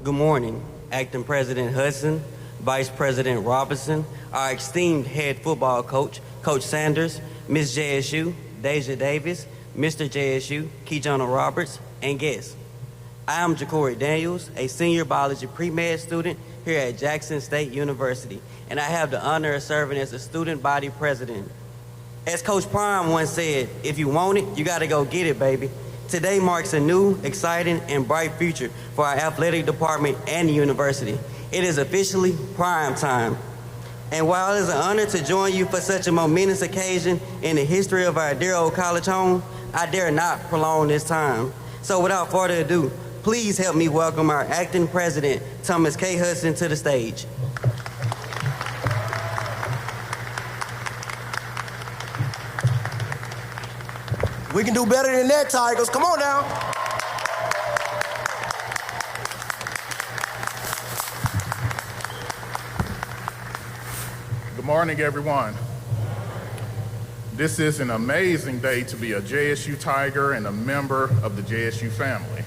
Good morning, Acting President Hudson, Vice President Robinson, our esteemed head football coach, Coach Sanders, Ms. JSU, Deja Davis, Mr. JSU, Keyjona Roberts, and guests. I am Ja'Cory Daniels, a senior biology pre-med student here at Jackson State University, and I have the honor of serving as a student body president. As Coach Prime once said, if you want it, you gotta go get it, baby. Today marks a new, exciting, and bright future for our athletic department and the university. It is officially prime time. And while it is an honor to join you for such a momentous occasion in the history of our dear old college home, I dare not prolong this time. So without further ado, please help me welcome our acting president, Thomas K. Hudson, to the stage. We can do better than that, Tigers. Come on now. Good morning, everyone. This is an amazing day to be a JSU Tiger and a member of the JSU family.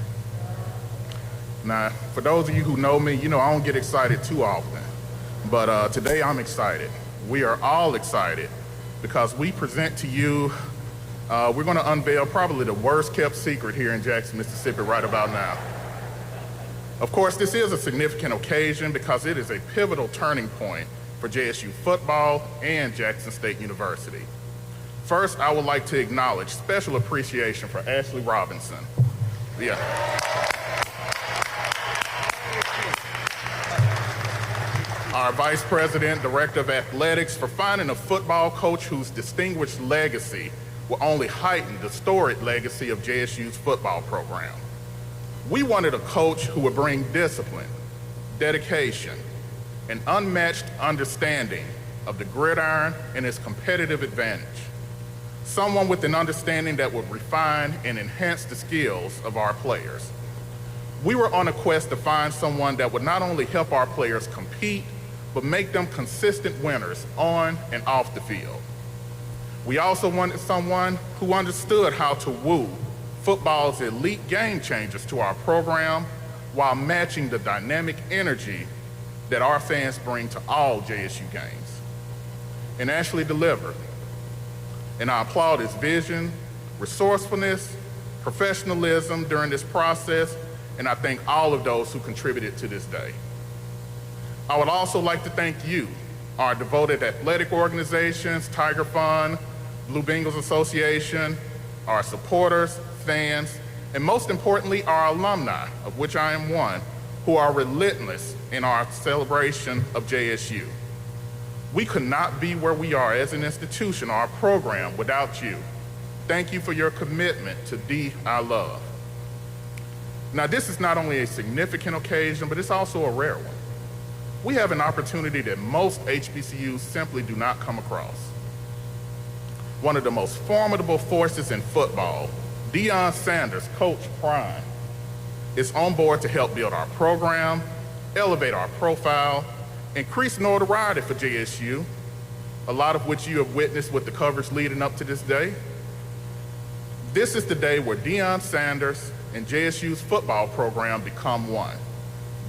Now, for those of you who know me, you know I don't get excited too often, but today I'm excited. We are all excited because we present to you we're going to unveil probably the worst kept secret here in Jackson, Mississippi right about now. Of course, this is a significant occasion because it is a pivotal turning point for JSU football and Jackson State University. First, I would like to acknowledge special appreciation for Ashley Robinson. Our Vice President, Director of Athletics, for finding a football coach whose distinguished legacy will only heighten the storied legacy of JSU's football program. We wanted a coach who would bring discipline, dedication, and unmatched understanding of the gridiron and its competitive advantage. Someone with an understanding that would refine and enhance the skills of our players. We were on a quest to find someone that would not only help our players compete, but make them consistent winners on and off the field. We also wanted someone who understood how to woo football's elite game changers to our program while matching the dynamic energy that our fans bring to all JSU games. And Ashley delivered. And I applaud his vision, resourcefulness, professionalism during this process, and I thank all of those who contributed to this day. I would also like to thank you, our devoted athletic organizations, Tiger Fund, Blue Bengals Association, our supporters, fans, and most importantly, our alumni, of which I am one, who are relentless in our celebration of JSU. We could not be where we are as an institution or our program without you. Thank you for your commitment to D I love. Now, this is not only a significant occasion, but it's also a rare one. We have an opportunity that most HBCUs simply do not come across. One of the most formidable forces in football, Deion Sanders, Coach Prime, is on board to help build our program, elevate our profile, increase notoriety for JSU, a lot of which you have witnessed with the coverage leading up to this day. This is the day where Deion Sanders and JSU's football program become one.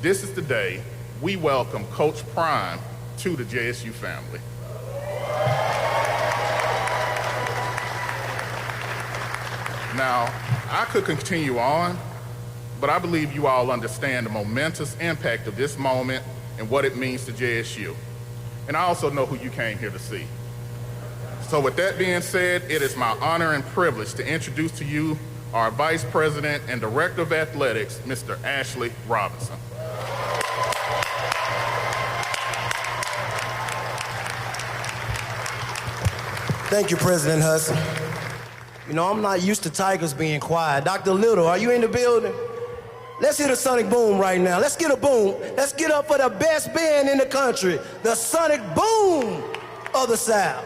This is the day we welcome Coach Prime to the JSU family. Now, I could continue on, but I believe you all understand the momentous impact of this moment and what it means to JSU. And I also know who you came here to see. So with that being said, it is my honor and privilege to introduce to you our Vice President and Director of Athletics, Mr. Ashley Robinson. Thank you, President Hudson. You know, I'm not used to Tigers being quiet. Dr. Little, are you in the building? Let's hit a sonic boom right now. Let's get a boom. Let's get up for the best band in the country, the sonic boom of the South.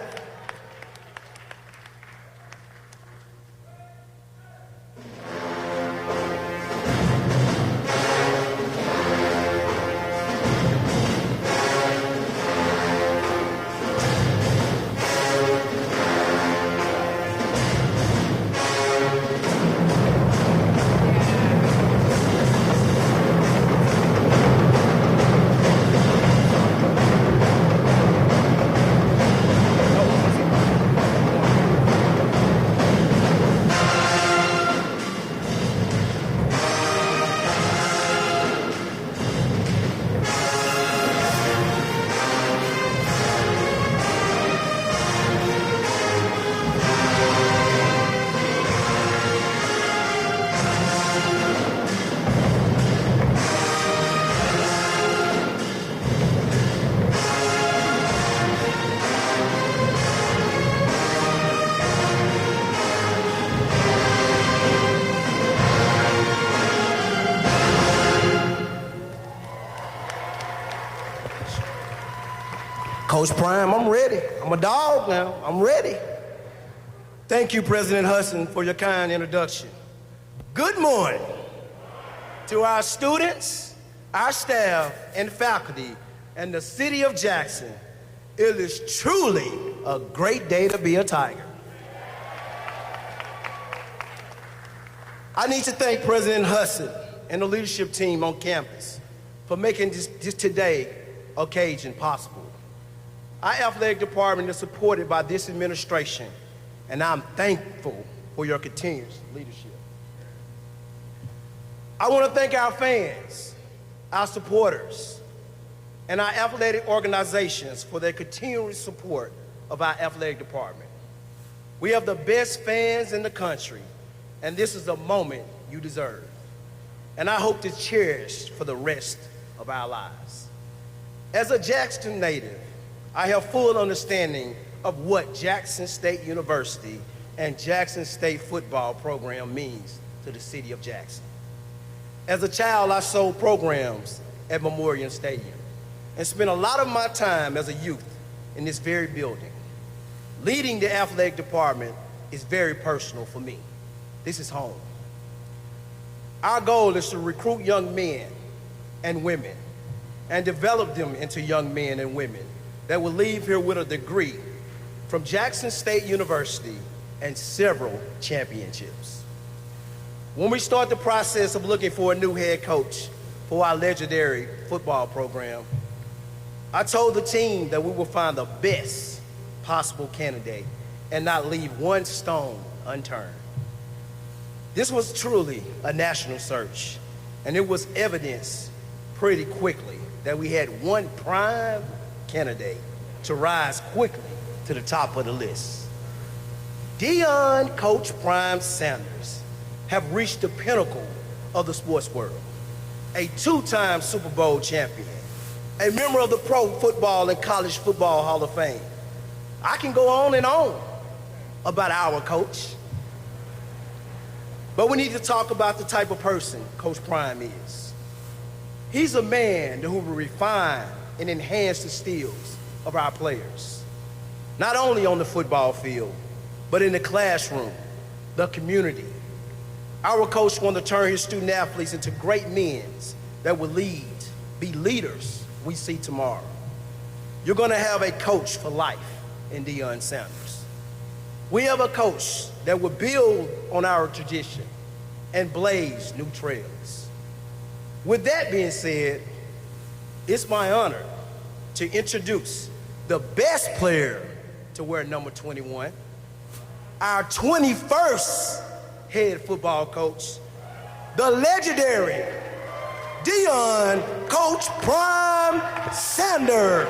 Coach Prime, I'm ready. I'm a dog now. I'm ready. Thank you, President Hudson, for your kind introduction. Good morning to our students, our staff, and faculty, and the city of Jackson. It is truly a great day to be a Tiger. I need to thank President Hudson and the leadership team on campus for making this today occasion possible. Our athletic department is supported by this administration, and I'm thankful for your continuous leadership. I want to thank our fans, our supporters, and our athletic organizations for their continuous support of our athletic department. We have the best fans in the country, and this is the moment you deserve. And I hope to cherish for the rest of our lives. As a Jackson native, I have full understanding of what Jackson State University and Jackson State football program means to the city of Jackson. As a child, I sold programs at Memorial Stadium and spent a lot of my time as a youth in this very building. Leading the athletic department is very personal for me. This is home. Our goal is to recruit young men and women and develop them into young men and women that will leave here with a degree from Jackson State University and several championships. When we start the process of looking for a new head coach for our legendary football program, I told the team that we will find the best possible candidate and not leave one stone unturned. This was truly a national search, and it was evidenced pretty quickly that we had one prime candidate to rise quickly to the top of the list. Deion Coach Prime Sanders have reached the pinnacle of the sports world, a two-time Super Bowl champion, a member of the Pro Football and College Football Hall of Fame. I can go on and on about our coach, but we need to talk about the type of person Coach Prime is. He's a man who will refine and enhance the skills of our players, not only on the football field, but in the classroom, the community. Our coach wants to turn his student athletes into great men that will lead, be leaders we see tomorrow. You're gonna have a coach for life in Deion Sanders. We have a coach that will build on our tradition and blaze new trails. With that being said, it's my honor to introduce the best player to wear number 21, our 21st head football coach, the legendary Deion Coach Prime Sanders.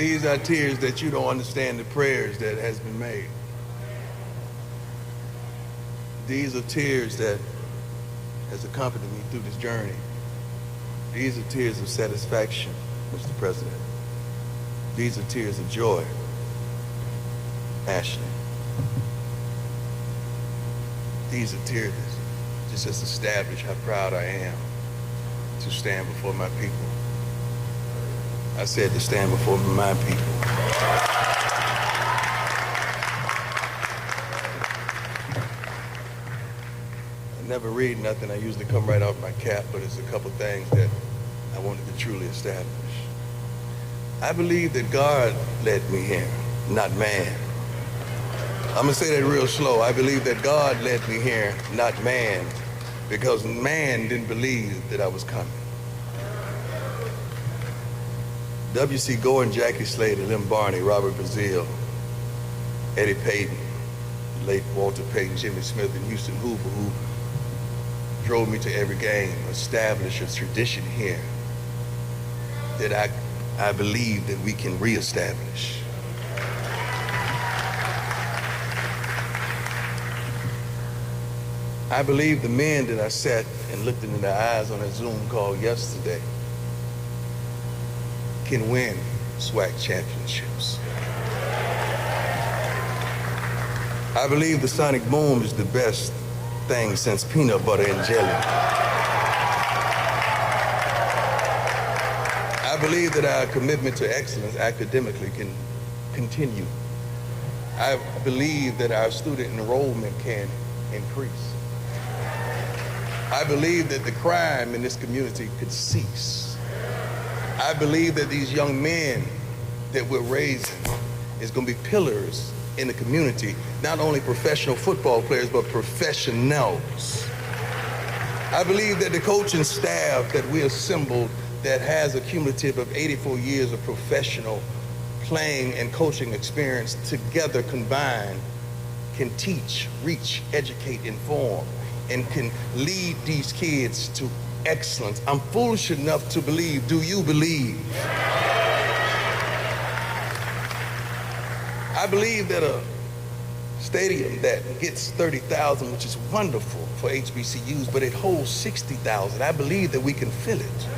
These are tears that you don't understand the prayers that has been made. These are tears that has accompanied me through this journey. These are tears of satisfaction, Mr. President. These are tears of joy, Ashley. These are tears that just establish how proud I am to stand before my people. I said to stand before my people. I never read nothing. I usually come right off my cap, but it's a couple things that I wanted to truly establish. I believe that God led me here, not man. I'm gonna say that real slow. I believe that God led me here, not man, because man didn't believe that I was coming. W.C. Gordon, Jackie Slater, Lem Barney, Robert Brazile, Eddie Payton, late Walter Payton, Jimmy Smith, and Houston Hoover, who drove me to every game, established a tradition here that I believe that we can reestablish. I believe the men that I sat and looked into their eyes on a Zoom call yesterday can win SWAC championships. I believe the Sonic Boom is the best thing since peanut butter and jelly. I believe that our commitment to excellence academically can continue. I believe that our student enrollment can increase. I believe that the crime in this community could cease. I believe that these young men that we're raising is going to be pillars in the community, not only professional football players, but professionals. I believe that the coaching staff that we assembled that has a cumulative of 84 years of professional playing and coaching experience together combined can teach, reach, educate, inform, and can lead these kids to excellence. I'm foolish enough to believe, do you believe? I believe that a stadium that gets 30,000, which is wonderful for HBCUs, but it holds 60,000. I believe that we can fill it.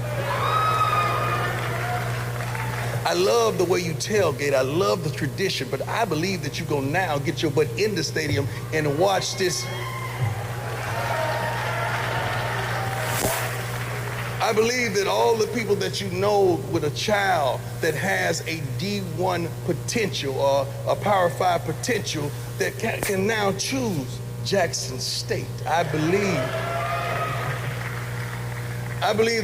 I love the way you tailgate. I love the tradition, but I believe that you go now get your butt in the stadium and watch this. I believe that all the people that you know with a child that has a D1 potential or a Power 5 potential that can now choose Jackson State. I believe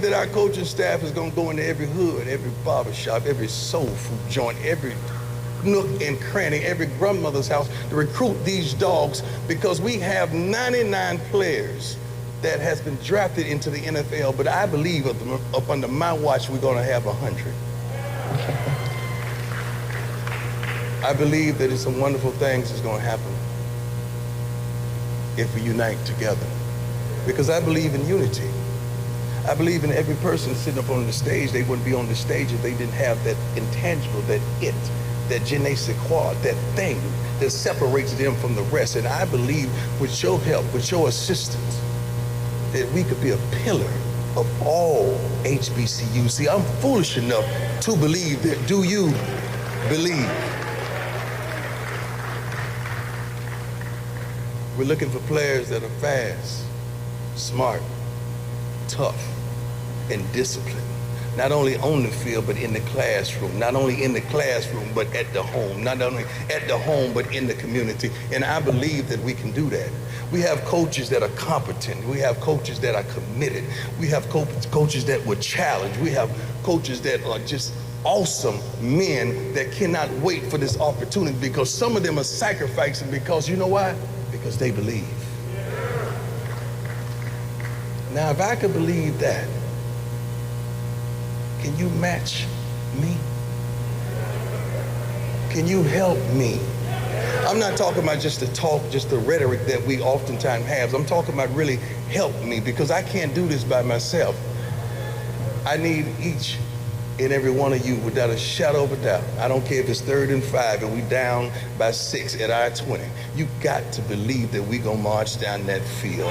that our coaching staff is going to go into every hood, every barbershop, every soul food joint, every nook and cranny, every grandmother's house to recruit these dogs, because we have 99 players that has been drafted into the NFL, but I believe up under my watch, we're gonna have 100. I believe that it's some wonderful things that's gonna happen if we unite together, because I believe in unity. I believe in every person sitting up on the stage. They wouldn't be on the stage if they didn't have that intangible, that it, that je ne sais quoi, that thing that separates them from the rest. And I believe with your help, with your assistance, that we could be a pillar of all HBCUs. See, I'm foolish enough to believe that. Do you believe? We're looking for players that are fast, smart, tough, and disciplined. Not only on the field, but in the classroom. Not only in the classroom, but at the home. Not only at the home, but in the community. And I believe that we can do that. We have coaches that are competent. We have coaches that are committed. We have coaches that will challenge. We have coaches that are just awesome men that cannot wait for this opportunity, because some of them are sacrificing because, you know why? Because they believe. Now, if I could believe that, can you match me? Can you help me? I'm not talking about just the talk, just the rhetoric that we oftentimes have. I'm talking about really help me, because I can't do this by myself. I need each and every one of you without a shadow of a doubt. I don't care if it's 3rd and 5 and we down by 6 at our 20. You got to believe that we gonna march down that field.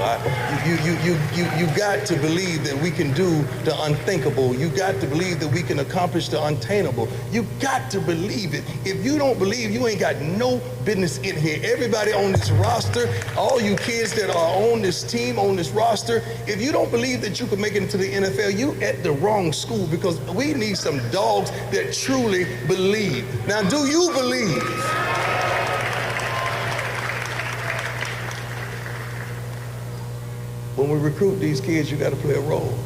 You got to believe that we can do the unthinkable. You got to believe that we can accomplish the unattainable. You got to believe it. If you don't believe, you ain't got no business in here. Everybody on this roster, all you kids that are on this team, on this roster, if you don't believe that you can make it into the NFL, you at the wrong school, because we need some dogs that truly believe. Now, do you believe? When we recruit these kids, you got to play a role.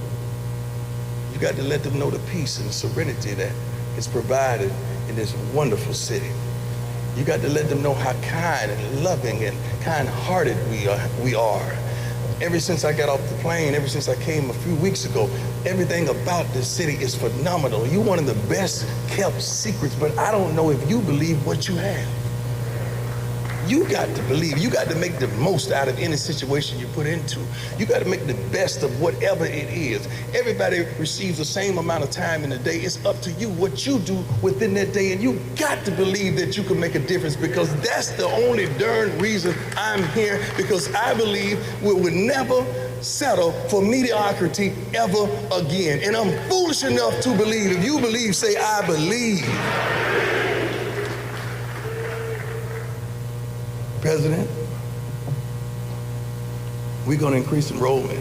You got to let them know the peace and the serenity that is provided in this wonderful city. You got to let them know how kind and loving and kind-hearted we are. Ever since I got off the plane, ever since I came a few weeks ago, everything about this city is phenomenal. You're one of the best kept secrets, but I don't know if you believe what you have. You got to believe. You got to make the most out of any situation you put into. You got to make the best of whatever it is. Everybody receives the same amount of time in the day. It's up to you what you do within that day, and you got to believe that you can make a difference, because that's the only darn reason I'm here, because I believe we will never settle for mediocrity ever again. And I'm foolish enough to believe. If you believe, say, I believe. President, we're going to increase enrollment.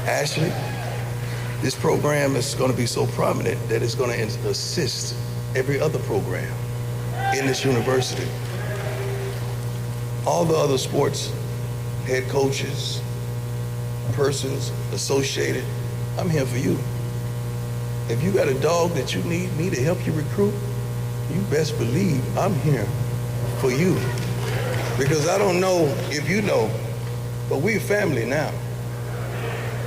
Ashley, this program is going to be so prominent that it's going to assist every other program in this university. All the other sports head coaches, persons associated, I'm here for you. If you got a dog that you need me to help you recruit, you best believe I'm here for you. Because I don't know if you know, but we're family now.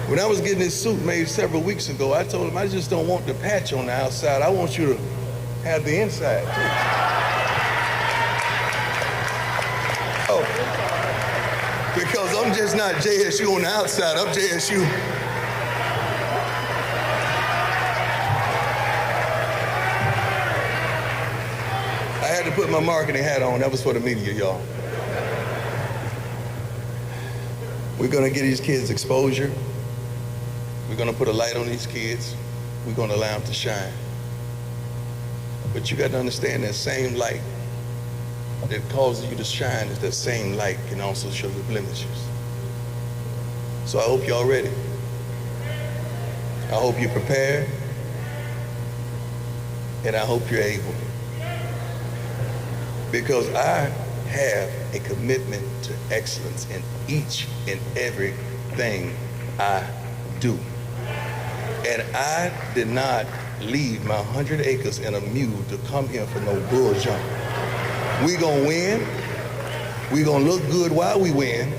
When I was getting this suit made several weeks ago, I told him I just don't want the patch on the outside. I want you to have the inside. Oh, because I'm just not JSU on the outside, I'm JSU. I had to put my marketing hat on. That was for the media, y'all. We're gonna get these kids exposure. We're gonna put a light on these kids. We're gonna allow them to shine. But you gotta understand that same light that causes you to shine is that same light can also show the blemishes. So I hope y'all ready. I hope you're prepared. And I hope you're able. Because I have a commitment to excellence in each and everything I do. And I did not leave my 100 acres and a mule to come here for no bull jump. We gonna win. We gonna look good while we win.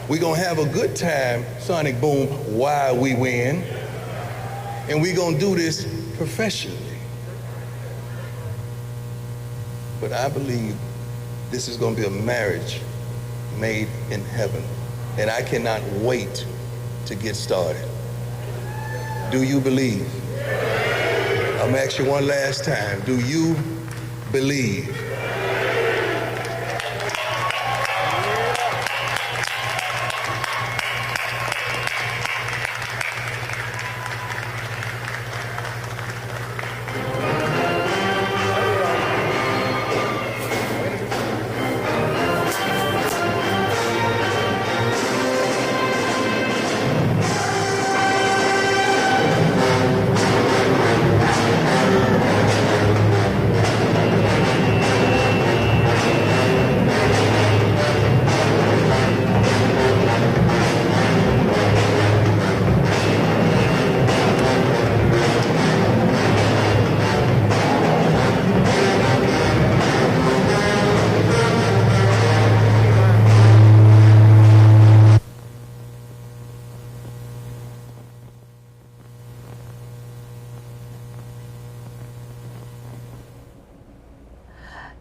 We gonna have a good time, Sonic Boom, while we win. And we gonna do this professionally. But I believe this is going to be a marriage made in heaven. And I cannot wait to get started. Do you believe? I'm going to ask you one last time. Do you believe?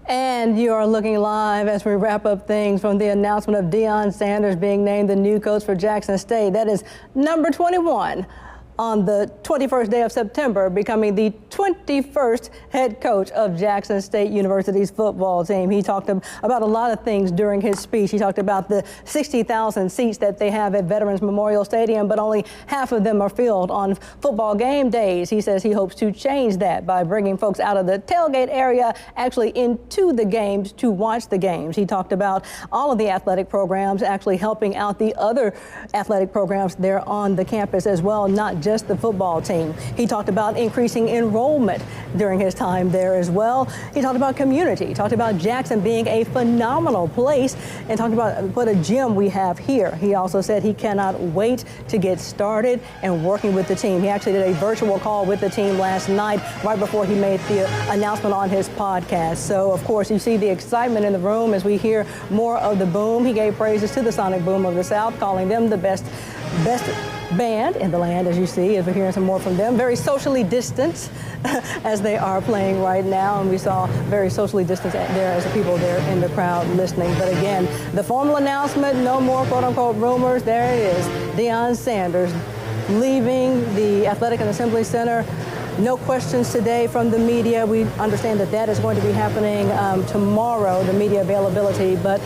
And you are looking live as we wrap up things from the announcement of Deion Sanders being named the new coach for Jackson State. That is number 21 on the 21st day of September, becoming the 21st head coach of Jackson State University's football team. He talked about a lot of things during his speech. He talked about the 60,000 seats that they have at Veterans Memorial Stadium, but only half of them are filled on football game days. He says he hopes to change that by bringing folks out of the tailgate area actually into the games to watch the games. He talked about all of the athletic programs actually helping out the other athletic programs there on the campus as well, not just the football team. He talked about increasing enrollment during his time there as well. He talked about community. He talked about Jackson being a phenomenal place and talked about what a gym we have here. He also said he cannot wait to get started and working with the team. He actually did a virtual call with the team last night right before he made the announcement on his podcast. So, of course, you see the excitement in the room as we hear more of the boom. He gave praises to the Sonic Boom of the South, calling them the best band in the land, as you see, as we're hearing some more from them. Very socially distanced as they are playing right now. And we saw very socially distanced there as the people there in the crowd listening. But again, the formal announcement, no more quote unquote rumors. There it is, Deion Sanders leaving the Athletic and Assembly Center. No questions today from the media. We understand that is going to be happening tomorrow, the media availability, but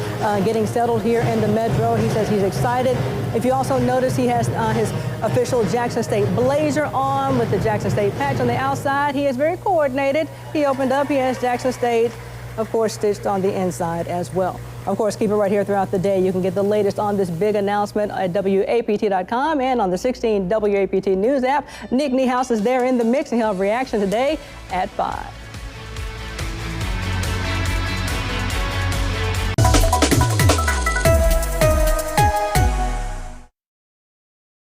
getting settled here in the Metro. He says he's excited. If you also notice, he has his official Jackson State blazer on with the Jackson State patch on the outside. He is very coordinated. He opened up, he has Jackson State, of course, stitched on the inside as well. Of course, keep it right here throughout the day. You can get the latest on this big announcement at WAPT.com and on the 16 WAPT News app. Nick Niehaus is there in the mix, and he'll have reaction today at 5.